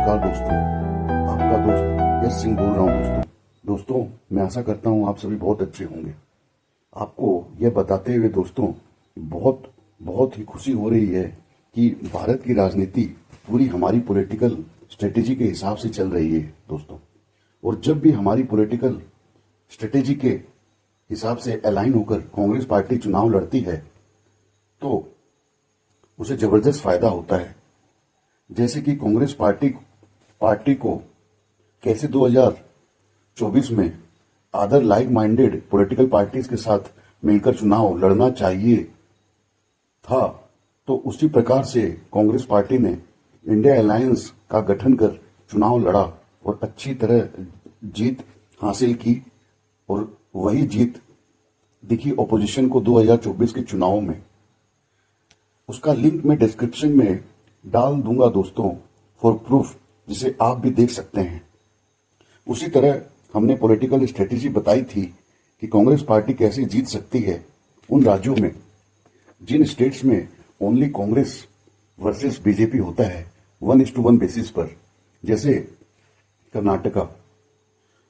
नमस्कार दोस्तों, आपका दोस्त यश सिंह बोल रहा हूं दोस्तों, मैं आशा करता हूं आप सभी बहुत अच्छे होंगे। आपको यह बताते हुए दोस्तों बहुत बहुत ही खुशी हो रही है कि भारत की राजनीति पूरी हमारी पॉलिटिकल स्ट्रेटेजी के हिसाब से चल रही है दोस्तों। और जब भी हमारी पॉलिटिकल स्ट्रेटेजी के हिसाब से अलाइन होकर कांग्रेस पार्टी चुनाव लड़ती है तो उसे जबरदस्त फायदा होता है। जैसे कि कांग्रेस पार्टी को कैसे 2024 में other like minded political parties के साथ मिलकर चुनाव लड़ना चाहिए था, तो उसी प्रकार से कांग्रेस पार्टी ने इंडिया अलायंस का गठन कर चुनाव लड़ा और अच्छी तरह जीत हासिल की। और वही जीत दिखी ऑपोजिशन को 2024 के चुनाव में। उसका लिंक मैं डिस्क्रिप्शन में डाल दूंगा दोस्तों फॉर प्रूफ, जिसे आप भी देख सकते हैं। उसी तरह हमने पॉलिटिकल स्ट्रेटेजी बताई थी कि कांग्रेस पार्टी कैसे जीत सकती है उन राज्यों में जिन स्टेट्स में ओनली कांग्रेस वर्सेस बीजेपी होता है 1:1 बेसिस पर, जैसे कर्नाटका।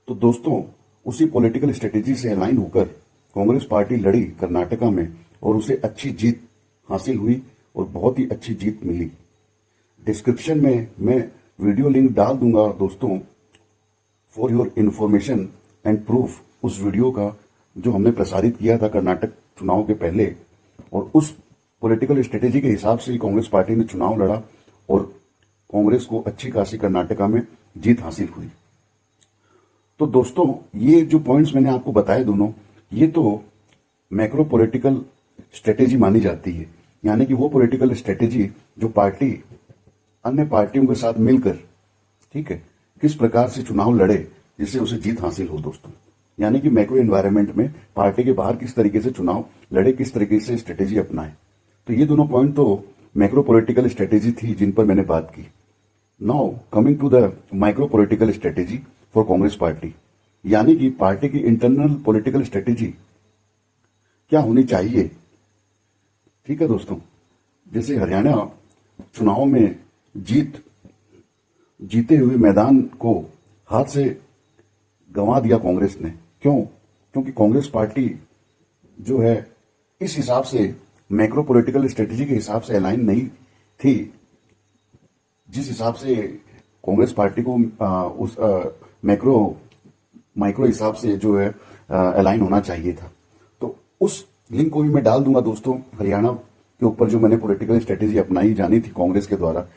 तो दोस्तों उसी पॉलिटिकल स्ट्रेटेजी से अलाइन होकर कांग्रेस पार्टी लड़ी कर्नाटका में और उसे अच्छी जीत हासिल हुई और बहुत ही अच्छी जीत मिली। डिस्क्रिप्शन में मैं वीडियो लिंक डाल दूंगा दोस्तों for your information and proof, उस वीडियो का जो हमने प्रसारित किया था कर्नाटक चुनाव के पहले। और उस पॉलिटिकल स्ट्रेटेजी के हिसाब से कांग्रेस पार्टी ने चुनाव लड़ा और कांग्रेस को अच्छी खासी कर्नाटका में जीत हासिल हुई। तो दोस्तों ये जो पॉइंट्स मैंने आपको बताए दोनों, ये तो मैक्रो पॉलिटिकल स्ट्रेटेजी मानी जाती है, यानी कि वो पॉलिटिकल स्ट्रेटेजी जो पार्टी अन्य पार्टियों के साथ मिलकर, ठीक है, किस प्रकार से चुनाव लड़े जिससे उसे जीत हासिल हो दोस्तों। यानी कि मैक्रो एनवायरनमेंट में पार्टी के बाहर किस तरीके से चुनाव लड़े, किस तरीके से स्ट्रेटेजी अपनाए। तो ये दोनों पॉइंट तो मैक्रो पॉलिटिकल स्ट्रेटेजी थी जिन पर मैंने बात की। Now coming to the micro political strategy for Congress party, यानी कि पार्टी की इंटरनल पॉलिटिकल स्ट्रेटेजी क्या होनी चाहिए। ठीक है दोस्तों, जैसे हरियाणा चुनाव में जीते हुए मैदान को हाथ से गंवा दिया कांग्रेस ने। क्यों? क्योंकि कांग्रेस पार्टी जो है इस हिसाब से मैक्रो पॉलिटिकल स्ट्रेटेजी के हिसाब से अलाइन नहीं थी जिस हिसाब से कांग्रेस पार्टी को उस माइक्रो हिसाब से जो है अलाइन होना चाहिए था। तो उस लिंक को भी मैं डाल दूंगा दोस्तों, हरियाणा के ऊपर जो मैंने पॉलिटिकल स्ट्रेटेजी अपनाई जानी थी कांग्रेस के द्वारा,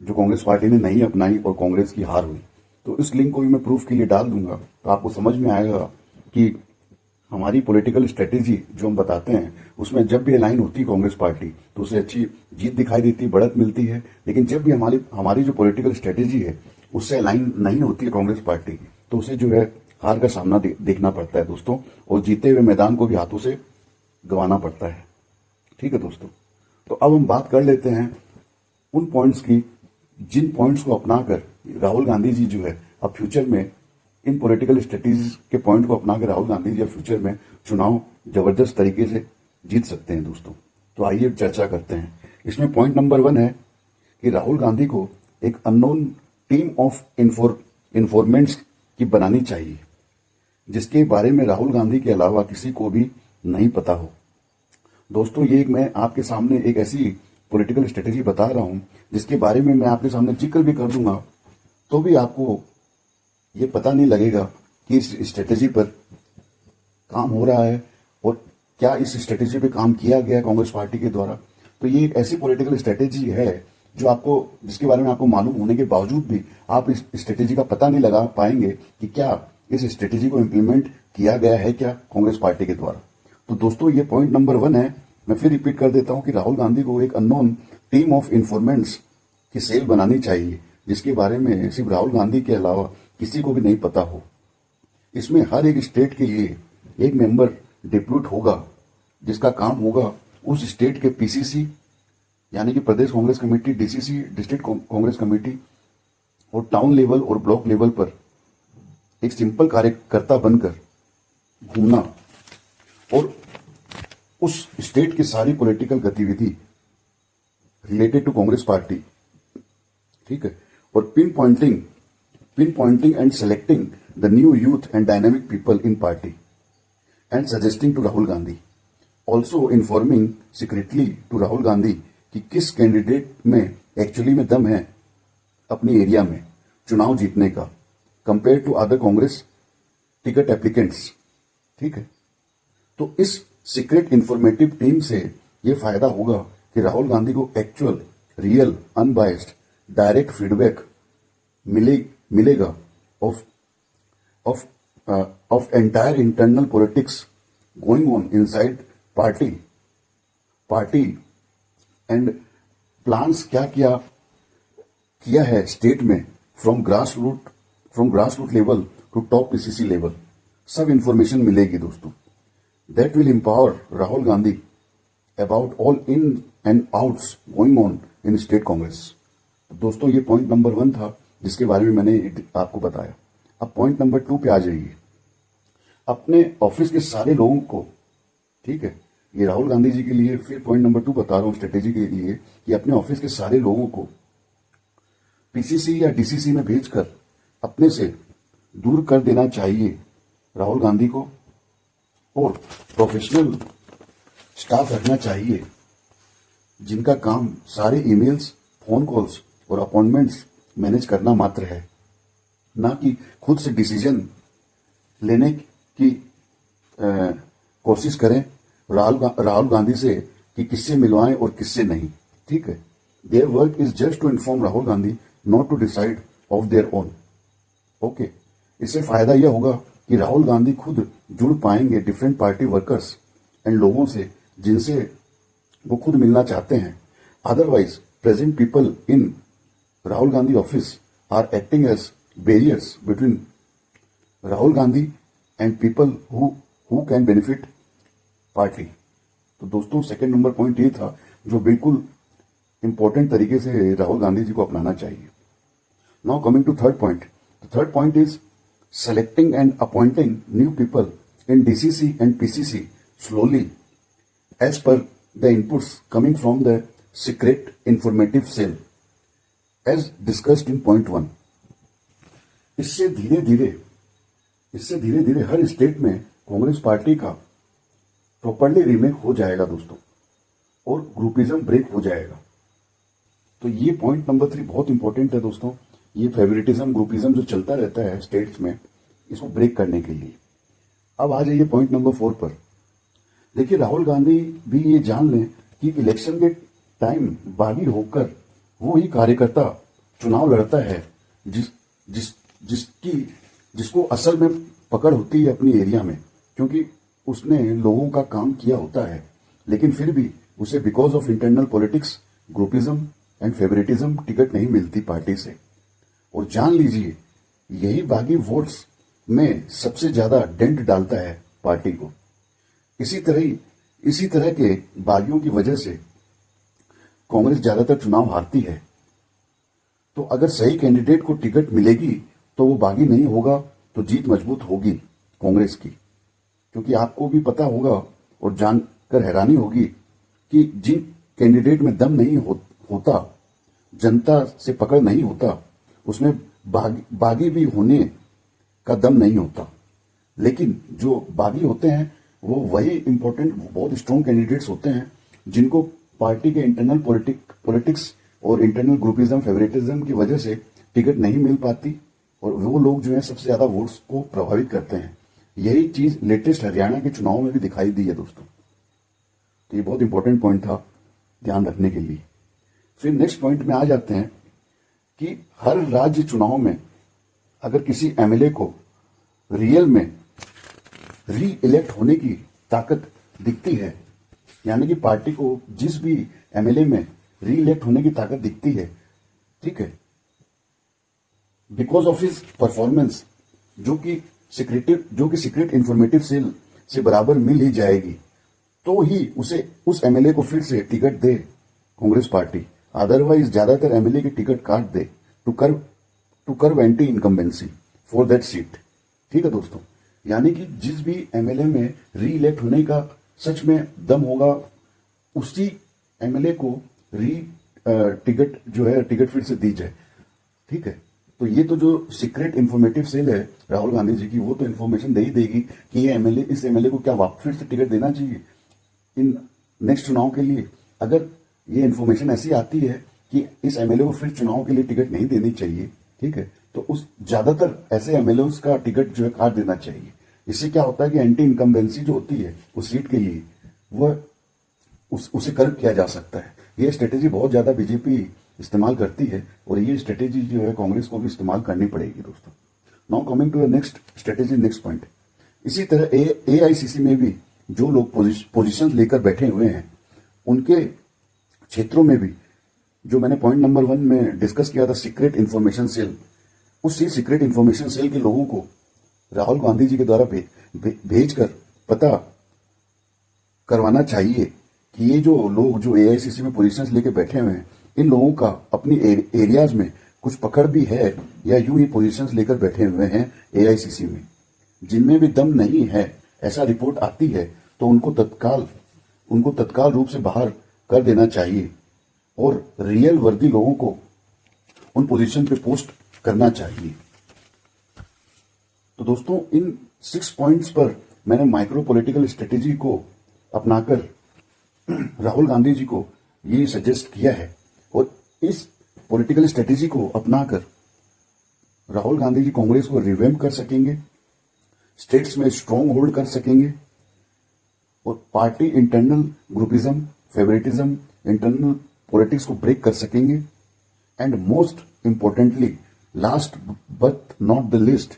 जो कांग्रेस पार्टी ने नहीं अपनाई और कांग्रेस की हार हुई। तो इस लिंक को भी मैं प्रूफ के लिए डाल दूंगा, तो आपको समझ में आएगा कि हमारी पॉलिटिकल स्ट्रेटेजी जो हम बताते हैं उसमें जब भी अलाइन होती है कांग्रेस पार्टी तो उसे अच्छी जीत दिखाई देती, बढ़त मिलती है। लेकिन जब भी हमारी जो पॉलिटिकल स्ट्रेटेजी है उससे अलाइन नहीं होती है कांग्रेस पार्टी, तो उसे जो है हार का सामना देखना पड़ता है दोस्तों, और जीते हुए मैदान को भी हाथों से गंवाना पड़ता है। ठीक है दोस्तों, तो अब हम बात कर लेते हैं उन पॉइंट्स की जिन पॉइंट्स को अपनाकर राहुल गांधी जी जो है अब फ्यूचर में इन पॉलिटिकल स्ट्रेटेजीज के पॉइंट को अपनाकर राहुल गांधी जी अब फ्यूचर में चुनाव जबरदस्त तरीके से जीत सकते हैं दोस्तों। तो आइए चर्चा करते हैं। इसमें पॉइंट नंबर 1 है कि राहुल गांधी को एक अननोन टीम ऑफ इंफॉर्मेंट्स की बनानी चाहिए, जिसके बारे में राहुल गांधी के अलावा किसी को भी नहीं पता हो। दोस्तों ये मैं आपके सामने एक ऐसी पॉलिटिकल स्ट्रेटेजी बता रहा हूं जिसके बारे में मैं आपके सामने जिक्र भी कर दूंगा तो भी आपको ये पता नहीं लगेगा कि इस स्ट्रेटेजी पर काम हो रहा है और क्या इस स्ट्रेटेजी पे काम किया गया कांग्रेस पार्टी के द्वारा। तो ये एक ऐसी पॉलिटिकल स्ट्रेटेजी है जो आपको, जिसके बारे में आपको मालूम होने के बावजूद भी आप इस स्ट्रेटेजी का पता नहीं लगा पाएंगे कि क्या इस स्ट्रेटेजी को इम्प्लीमेंट किया गया है क्या कांग्रेस पार्टी के द्वारा। तो दोस्तों ये पॉइंट नंबर 1 है। मैं फिर रिपीट कर देता हूं कि राहुल गांधी को एक अननोन टीम ऑफ इंफॉर्मेंट्स की सेल बनानी चाहिए, जिसके बारे में सिर्फ राहुल गांधी के अलावा किसी को भी नहीं पता हो। इसमें हर एक स्टेट के लिए एक मेंबर डिप्यूट होगा, जिसका काम होगा उस स्टेट के पीसीसी यानी कि प्रदेश Congress committee, DCC district Congress committee और टाउन लेवल और ब्लॉक लेवल पर एक सिंपल कार्यकर्ता बनकर घूमना और उस स्टेट की सारी पॉलिटिकल गतिविधि रिलेटेड टू कांग्रेस पार्टी, ठीक है, और pin pointing and selecting the new youth and dynamic people in party and suggesting to Rahul Gandhi, also informing secretly to Rahul Gandhi कि किस कैंडिडेट में एक्चुअली में दम है अपनी एरिया में चुनाव जीतने का compare to other Congress ticket applicants. ठीक है, तो इस सीक्रेट इंफॉर्मेटिव टीम से यह फायदा होगा कि राहुल गांधी को actual, real, unbiased, direct feedback मिलेगा of entire internal politics going on inside party and plans क्या किया है स्टेट में from grass root level to top PCC level, सब इंफॉर्मेशन मिलेगी दोस्तों। That will empower Rahul Gandhi about all in and outs going on in state Congress. तो दोस्तों ये पॉइंट नंबर 1 था जिसके बारे में मैंने आपको बताया। अब पॉइंट नंबर 2 पे आ जाइए। अपने ऑफिस के सारे लोगों को, ठीक है, ये राहुल गांधी जी के लिए फिर पॉइंट नंबर 2 बता रहा हूं स्ट्रेटेजी के लिए, कि अपने ऑफिस के सारे लोगों को पीसीसी या डीसीसी में भेजकर अपने से दूर कर देना चाहिए राहुल गांधी को, और प्रोफेशनल स्टाफ रखना चाहिए जिनका काम सारे ईमेल्स, फोन कॉल्स और अपॉइंटमेंट्स मैनेज करना मात्र है, ना कि खुद से डिसीजन लेने की कोशिश करें राहुल गांधी से कि किससे मिलवाएं और किससे नहीं। ठीक है, their work is just to inform Rahul Gandhi, not to decide of their own. Okay, इससे फायदा यह होगा कि राहुल गांधी खुद जुड़ पाएंगे डिफरेंट पार्टी वर्कर्स एंड लोगों से जिनसे वो खुद मिलना चाहते हैं। Otherwise present people in Rahul Gandhi office are acting as barriers between Rahul Gandhi and people who can benefit party. तो दोस्तों सेकंड नंबर पॉइंट ये था जो बिल्कुल इंपॉर्टेंट तरीके से राहुल गांधी जी को अपनाना चाहिए। Now coming to third point. The third point is selecting and appointing new people in DCC and PCC slowly as per the inputs coming from the secret informative cell as discussed in point 1। इससे धीरे धीरे हर state में Congress party का properly remake हो जाएगा दोस्तों, और groupism break हो जाएगा। तो ये पॉइंट नंबर 3 बहुत इंपॉर्टेंट है दोस्तों। ये फेवरेटिज्म, ग्रुपिज्म जो चलता रहता है स्टेट्स में, इसको ब्रेक करने के लिए। अब आ जाइए पॉइंट नंबर 4 पर। देखिए, राहुल गांधी भी ये जान लें कि इलेक्शन के टाइम बागी होकर वो ही कार्यकर्ता चुनाव लड़ता है जिसको असल में पकड़ होती है अपनी एरिया में, क्योंकि उसने लोगों का काम किया होता है, लेकिन फिर भी उसे because of internal politics, groupism and favouritism ticket नहीं मिलती पार्टी से। और जान लीजिए, यही बागी वोट्स में सबसे ज्यादा डेंट डालता है पार्टी को। इसी तरह के बागियों की वजह से कांग्रेस ज्यादातर चुनाव हारती है। तो अगर सही कैंडिडेट को टिकट मिलेगी तो वो बागी नहीं होगा, तो जीत मजबूत होगी कांग्रेस की। क्योंकि आपको भी पता होगा और जानकर हैरानी होगी कि जिन कैंडिडेट में दम नहीं होता, जनता से पकड़ नहीं होता, उसमें बागी भी होने का दम नहीं होता। लेकिन जो बागी होते हैं वो वही इंपॉर्टेंट, बहुत स्ट्रॉन्ग कैंडिडेट्स होते हैं जिनको पार्टी के इंटरनल पॉलिटिक्स और इंटरनल ग्रुपिज्म, फेवरेटिज्म की वजह से टिकट नहीं मिल पाती, और वो लोग जो है सबसे ज्यादा वोट्स को प्रभावित करते हैं। यही चीज लेटेस्ट हरियाणा के चुनाव में भी दिखाई दी है दोस्तों। तो ये बहुत इंपॉर्टेंट पॉइंट था ध्यान रखने के लिए। फिर नेक्स्ट पॉइंट में आ जाते हैं कि हर राज्य चुनाव में अगर किसी एमएलए को रियल में री इलेक्ट होने की ताकत दिखती है, यानी कि पार्टी को जिस भी एमएलए में री इलेक्ट होने की ताकत दिखती है, ठीक है, बिकॉज ऑफ हिज परफॉर्मेंस, जो कि सीक्रेट इंफॉर्मेटिव सेल से बराबर मिल ही जाएगी, तो ही उसे उस एमएलए को फिर से टिकट दे कांग्रेस पार्टी। अदरवाइज ज्यादातर एमएलए की टिकट काट दे to curb anti incumbency for that seat. ठीक है दोस्तों, यानी कि जिस भी एमएलए में री इलेक्ट होने का सच में दम होगा, उसी एमएलए को टिकट फिर से दी जाए। ठीक है। तो ये तो जो सीक्रेट इंफॉर्मेटिव सेल है राहुल गांधी जी की, वो तो इन्फॉर्मेशन दे ही देगी कि ये एमएलए, इस एमएलए को क्या वापस फिर से टिकट देना चाहिए इन नेक्स्ट चुनाव के लिए। अगर ये इन्फॉर्मेशन ऐसी आती है कि इस एमएलए को फिर चुनाव के लिए टिकट नहीं देनी चाहिए, ठीक है, तो उस ज्यादातर ऐसे एमएलए का टिकट जो है काट देना चाहिए। इससे क्या होता है कि एंटी इनकम्बेंसी जो होती है उस सीट के लिए, वह उसे कर्व किया जा सकता है। ये स्ट्रेटेजी बहुत ज्यादा बीजेपी इस्तेमाल करती है और ये स्ट्रेटेजी जो है कांग्रेस को भी इस्तेमाल करनी पड़ेगी दोस्तों। Now coming to the next strategy, next point. इसी तरह एआईसीसी में भी जो लोग पोजीशन लेकर बैठे हुए हैं, उनके क्षेत्रों में भी जो मैंने पॉइंट नंबर 1 में डिस्कस किया था, सीक्रेट इंफॉर्मेशन सेल, उसी सीक्रेट इंफॉर्मेशन सेल के लोगों को राहुल गांधी जी के द्वारा भेजकर पता करवाना चाहिए कि ये जो लोग जो एआईसीसी में पोजीशंस लेके बैठे हुए हैं, इन लोगों का अपनी एरियाज में कुछ पकड़ भी है या यूं ही पोजीशंस लेकर बैठे हुए हैं एआईसीसी में। जिनमें भी दम नहीं है, ऐसा रिपोर्ट आती है, तो उनको तत्काल रूप से बाहर कर देना चाहिए और रियल वर्दी लोगों को उन पोजीशन पे पोस्ट करना चाहिए। तो दोस्तों, इन 6 पॉइंट्स पर मैंने माइक्रो पॉलिटिकल स्ट्रेटेजी को अपनाकर राहुल गांधी जी को ये सजेस्ट किया है और इस पॉलिटिकल स्ट्रेटेजी को अपनाकर राहुल गांधी जी कांग्रेस को रिवैम्प कर सकेंगे, स्टेट्स में स्ट्रॉन्ग होल्ड कर सकेंगे और party internal groupism, favouritism, internal politics को ब्रेक कर सकेंगे। And most importantly, last but not the least,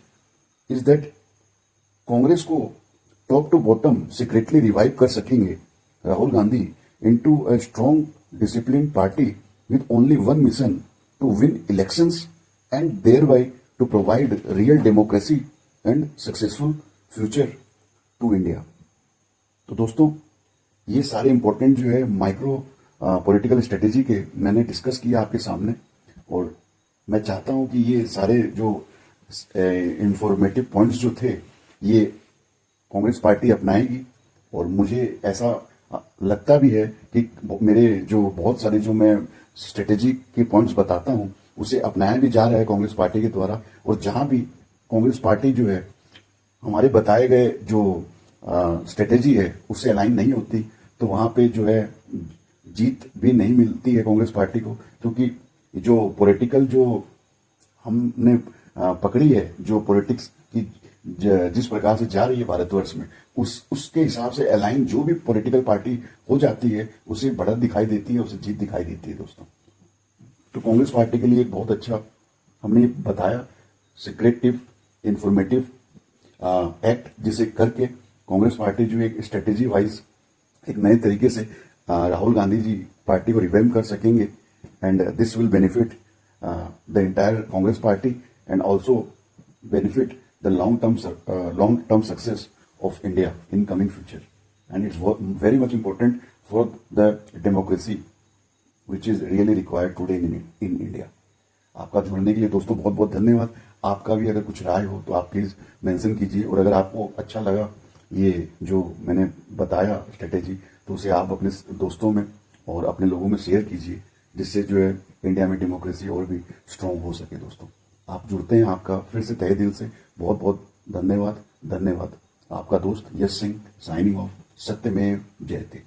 is that Congress को top to bottom secretly revive कर सकेंगे Rahul Gandhi into a strong, disciplined party with only one mission: to win elections and thereby to provide real democracy and successful future to India. तो दोस्तों, ये सारे important जो है micro political strategy के मैंने डिस्कस किया आपके सामने और मैं चाहता हूं कि ये सारे जो इंफॉर्मेटिव पॉइंट्स जो थे ये कांग्रेस पार्टी अपनाएगी और मुझे ऐसा लगता भी है कि मेरे जो बहुत सारे जो मैं स्ट्रेटेजी के पॉइंट्स बताता हूं उसे अपनाया भी जा रहा है कांग्रेस पार्टी के द्वारा। और जहां भी कांग्रेस पार्टी जो है हमारे बताए गए जो स्ट्रेटेजी है उससे अलाइन नहीं होती, तो वहां पे जो है जीत भी नहीं मिलती है कांग्रेस पार्टी को, क्योंकि जो पॉलिटिकल जो हमने पकड़ी है, जो पॉलिटिक्स की जिस प्रकार से जा रही है भारतवर्ष में, उसके हिसाब से अलाइन जो भी पॉलिटिकल पार्टी हो जाती है उसे बढ़त दिखाई देती है, उसे जीत दिखाई देती है दोस्तों। तो कांग्रेस पार्टी के लिए एक बहुत अच्छा हमने बताया सीक्रेटिव इंफॉर्मेटिव एक्ट, जिसे करके कांग्रेस पार्टी जो एक स्ट्रेटेजी वाइज एक नए तरीके से राहुल गांधी जी पार्टी को रिवैम्प कर सकेंगे and this will benefit the entire Congress party and also benefit the long-term success of India in coming future, and it's very much important for the democracy which is really required today in India. आपका जुड़ने के लिए दोस्तों बहुत बहुत धन्यवाद। आपका भी अगर कुछ राय हो तो आप प्लीज मेंशन कीजिए और अगर आपको अच्छा लगा ये जो मैंने बताया स्ट्रेटेजी, तो उसे आप अपने दोस्तों में और अपने लोगों में शेयर कीजिए, जिससे जो है इंडिया में डेमोक्रेसी और भी स्ट्रांग हो सके दोस्तों। आप जुड़ते हैं, आपका फिर से तहे दिल से बहुत बहुत धन्यवाद। आपका दोस्त यश सिंह साइनिंग ऑफ। सत्यमेव जयते।